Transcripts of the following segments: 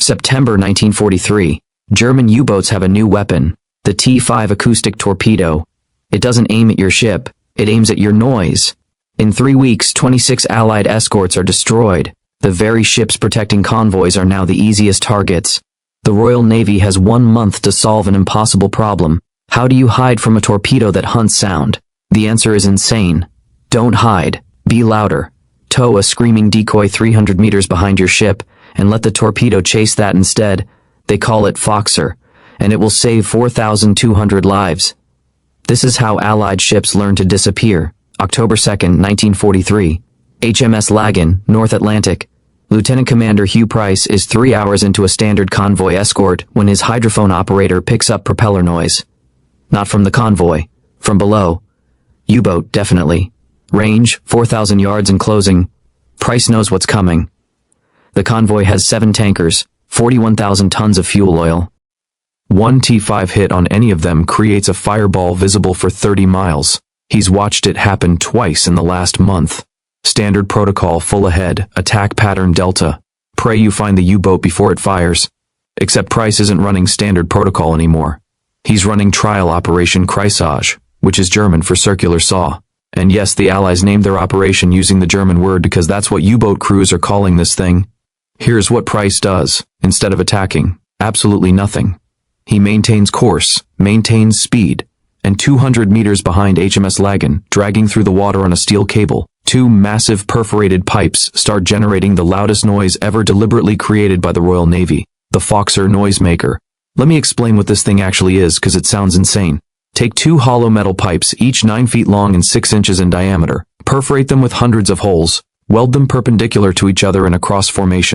September 1943. German U-boats have a new weapon, the T-5 acoustic torpedo. It doesn't aim at your ship, it aims at your noise. In 3 weeks, 26 Allied escorts are destroyed. The very ships protecting convoys are now the easiest targets. The Royal Navy has 1 month to solve an impossible problem. How do you hide from a torpedo that hunts sound? The answer is insane. Don't hide. Be louder. Tow a screaming decoy 300 meters behind your ship, and let the torpedo chase that instead. They call it Foxer, and it will save 4,200 lives. This is how Allied ships learn to disappear. October 2nd, 1943. HMS Lagan, North Atlantic. Lieutenant Commander Hugh Price is 3 hours into a standard convoy escort when his hydrophone operator picks up propeller noise. Not from the convoy, from below. U-boat, definitely. Range, 4,000 yards and closing. Price knows what's coming. The convoy has 7 tankers, 41,000 tons of fuel oil. One T5 hit on any of them creates a fireball visible for 30 miles. He's watched it happen twice in the last month. Standard protocol full ahead, attack pattern Delta. Pray you find the U-boat before it fires. Except Price isn't running standard protocol anymore. He's running trial operation Kreisage, which is German for circular saw. And yes, the Allies named their operation using the German word because that's what U-boat crews are calling this thing. Here's what Price does, instead of attacking. Absolutely nothing. He maintains course, maintains speed, and 200 meters behind HMS Lagan, dragging through the water on a steel cable, 2 massive perforated pipes start generating the loudest noise ever deliberately created by the Royal Navy, the Foxer noisemaker. Let me explain what this thing actually is, because it sounds insane. Take 2 hollow metal pipes, each 9 feet long and 6 inches in diameter, perforate them with hundreds of holes, weld them perpendicular to each other in a cross formation.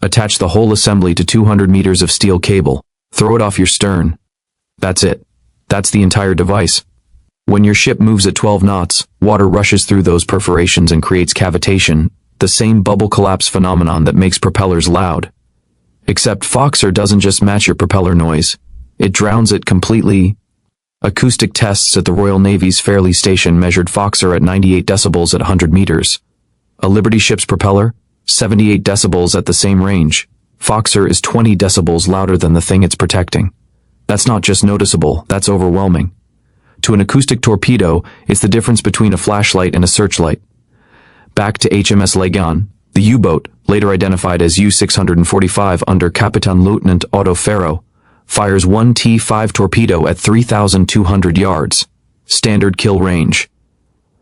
Attach the whole assembly to 200 meters of steel cable. Throw it off your stern. That's it. That's the entire device. When your ship moves at 12 knots, water rushes through those perforations and creates cavitation, the same bubble collapse phenomenon that makes propellers loud. Except Foxer doesn't just match your propeller noise, it drowns it completely. Acoustic tests at the Royal Navy's Fairley Station measured Foxer at 98 decibels at 100 meters. A Liberty ship's propeller? 78 decibels at the same range. Foxer is 20 decibels louder than the thing it's protecting. That's not just noticeable, that's overwhelming. To an acoustic torpedo, it's the difference between a flashlight and a searchlight. Back to HMS Lagan, the U-boat, later identified as U-645 under Capitan Lieutenant Otto Ferro, fires one T-5 torpedo at 3,200 yards. Standard kill range.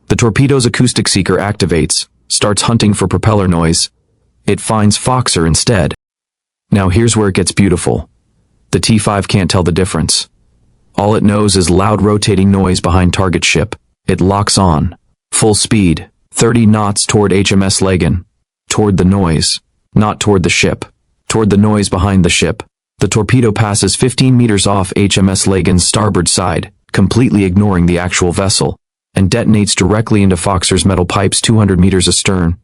The torpedo's acoustic seeker activates, starts hunting for propeller noise. It finds Foxer instead. Now here's where it gets beautiful. The T-5 can't tell the difference. All it knows is loud rotating noise behind target ship. It locks on. Full speed, 30 knots toward HMS Lagan. Toward the noise, not toward the ship. Toward the noise behind the ship. The torpedo passes 15 meters off HMS Lagan's starboard side, completely ignoring the actual vessel, and detonates directly into Foxer's metal pipes 200 meters astern.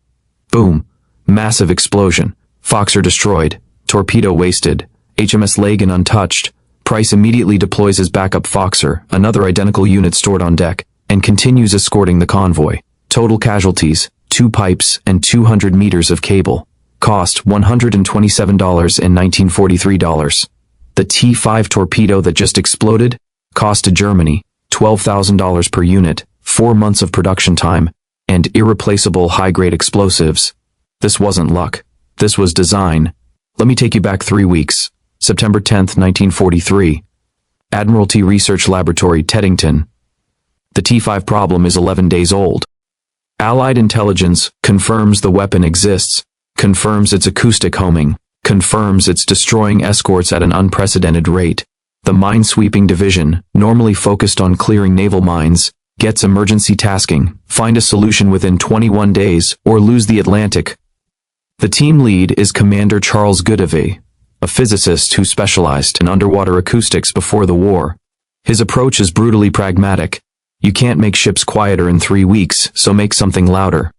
Boom. Massive explosion. Foxer destroyed. Torpedo wasted. HMS Lagan untouched. Price immediately deploys his backup Foxer, another identical unit stored on deck, and continues escorting the convoy. Total casualties, 2 pipes and 200 meters of cable. Cost $127 and $1943. The T-5 torpedo that just exploded cost to Germany $12,000 per unit, 4 months of production time, and irreplaceable high-grade explosives. This wasn't luck. This was design. Let me take you back 3 weeks. September 10th, 1943. Admiralty Research Laboratory, Teddington. The T-5 problem is 11 days old. Allied intelligence confirms the weapon exists, confirms its acoustic homing, confirms it's destroying escorts at an unprecedented rate. The mine-sweeping division, normally focused on clearing naval mines, gets emergency tasking, find a solution within 21 days, or lose the Atlantic. The team lead is Commander Charles Goodavy, a physicist who specialized in underwater acoustics before the war. His approach is brutally pragmatic. You can't make ships quieter in 3 weeks, so make something louder.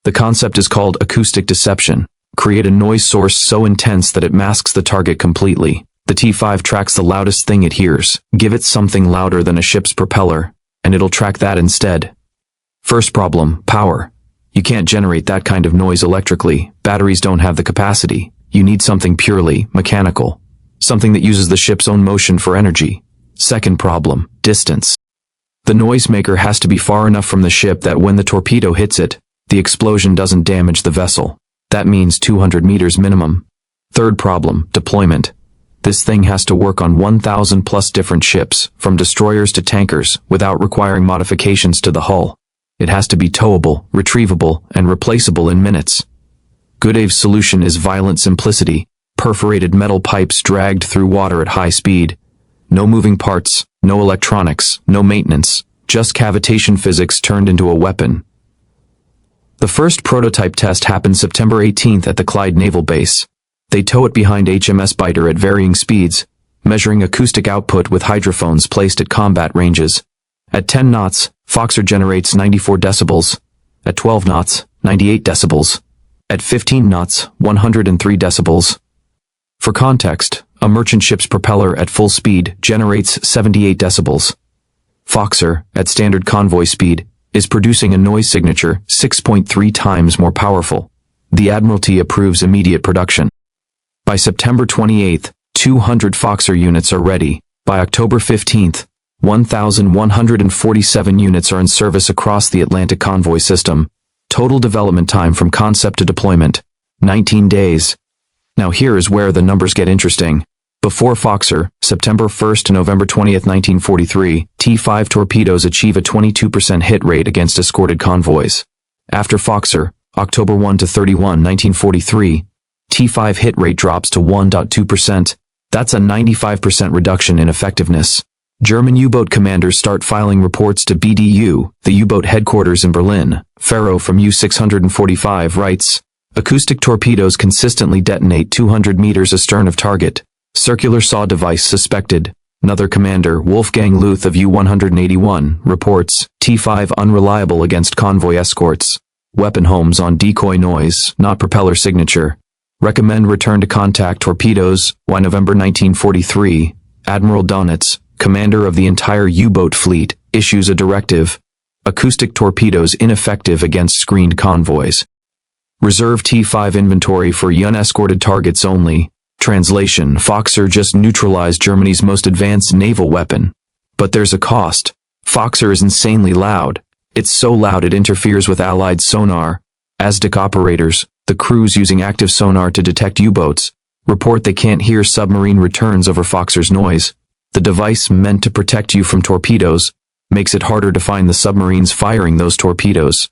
The concept is called acoustic deception. Create a noise source so intense that it masks the target completely. The T-5 tracks the loudest thing it hears. Give it something louder than a ship's propeller, and it'll track that instead. First problem, power. You can't generate that kind of noise electrically. Batteries don't have the capacity. You need something purely mechanical. Something that uses the ship's own motion for energy. Second problem, distance. The noisemaker has to be far enough from the ship that when the torpedo hits it, the explosion doesn't damage the vessel. That means 200 meters minimum. Third problem, deployment. This thing has to work on 1,000 plus different ships, from destroyers to tankers, without requiring modifications to the hull. It has to be towable, retrievable, and replaceable in minutes. Goodave's solution is violent simplicity, perforated metal pipes dragged through water at high speed. No moving parts, no electronics, no maintenance, just cavitation physics turned into a weapon. The first prototype test happened September 18th at the Clyde Naval Base. They tow it behind HMS Biter at varying speeds, measuring acoustic output with hydrophones placed at combat ranges. At 10 knots, Foxer generates 94 decibels. At 12 knots, 98 decibels. At 15 knots, 103 decibels. For context, a merchant ship's propeller at full speed generates 78 decibels. Foxer, at standard convoy speed, is producing a noise signature 6.3 times more powerful. The Admiralty approves immediate production. By September 28th, 200 Foxer units are ready. By October 15th, 1,147 units are in service across the Atlantic convoy system. Total development time from concept to deployment, 19 days. Now here is where the numbers get interesting. Before Foxer, September 1st to November 20th, 1943, T-5 torpedoes achieve a 22% hit rate against escorted convoys. After Foxer, October 1 to 31, 1943, T-5 hit rate drops to 1.2%. That's a 95% reduction in effectiveness. German U-boat commanders start filing reports to BDU, the U-boat headquarters in Berlin. Farrow from U-645 writes, acoustic torpedoes consistently detonate 200 meters astern of target. Circular saw device suspected. Another commander, Wolfgang Luth of U-181, reports, T-5 unreliable against convoy escorts. Weapon homes on decoy noise, not propeller signature. Recommend return to contact torpedoes. Why November 1943, Admiral Donitz, commander of the entire U-boat fleet, issues a directive. Acoustic torpedoes ineffective against screened convoys. Reserve T-5 inventory for unescorted targets only. Translation, Foxer just neutralized Germany's most advanced naval weapon. But there's a cost. Foxer is insanely loud. It's so loud it interferes with Allied sonar. ASDIC operators, the crews using active sonar to detect U-boats, report they can't hear submarine returns over Foxer's noise. The device, meant to protect you from torpedoes, makes it harder to find the submarines firing those torpedoes.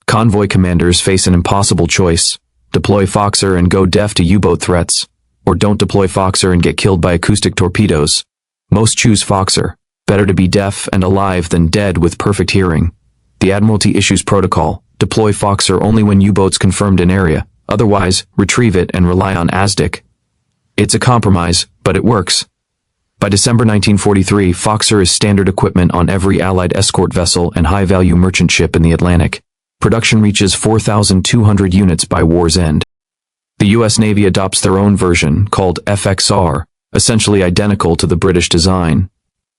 Convoy commanders face an impossible choice. Deploy Foxer and go deaf to U-boat threats. Or don't deploy Foxer and get killed by acoustic torpedoes. Most choose Foxer. Better to be deaf and alive than dead with perfect hearing. The Admiralty issues protocol. Deploy Foxer only when U-boats confirmed an area. Otherwise, retrieve it and rely on ASDIC. It's a compromise, but it works. By December 1943, Foxer is standard equipment on every Allied escort vessel and high-value merchant ship in the Atlantic. Production reaches 4,200 units by war's end. The U.S. Navy adopts their own version, called FXR, essentially identical to the British design.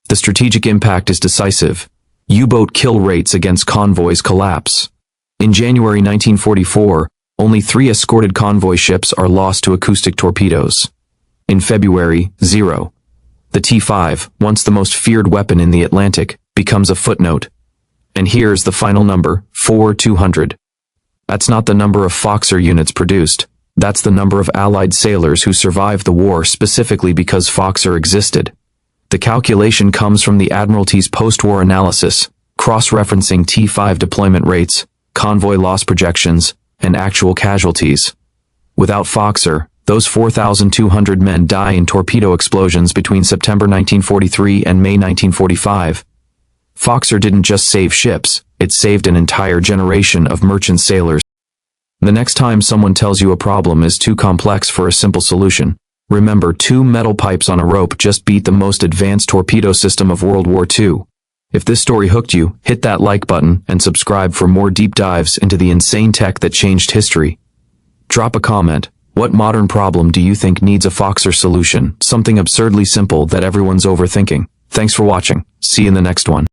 The strategic impact is decisive. U-boat kill rates against convoys collapse. In January 1944, only 3 escorted convoy ships are lost to acoustic torpedoes. In February, 0. The T-5, once the most feared weapon in the Atlantic, becomes a footnote. And here's the final number, 4,200. That's not the number of Foxer units produced. That's the number of Allied sailors who survived the war specifically because Foxer existed. The calculation comes from the Admiralty's post-war analysis, cross-referencing T-5 deployment rates, convoy loss projections, and actual casualties. Without Foxer, those 4,200 men die in torpedo explosions between September 1943 and May 1945. Foxer didn't just save ships, it saved an entire generation of merchant sailors. The next time someone tells you a problem is too complex for a simple solution, remember 2 metal pipes on a rope just beat the most advanced torpedo system of World War II. If this story hooked you, hit that like button and subscribe for more deep dives into the insane tech that changed history. Drop a comment. What modern problem do you think needs a Foxer solution? Something absurdly simple that everyone's overthinking. Thanks for watching. See you in the next one.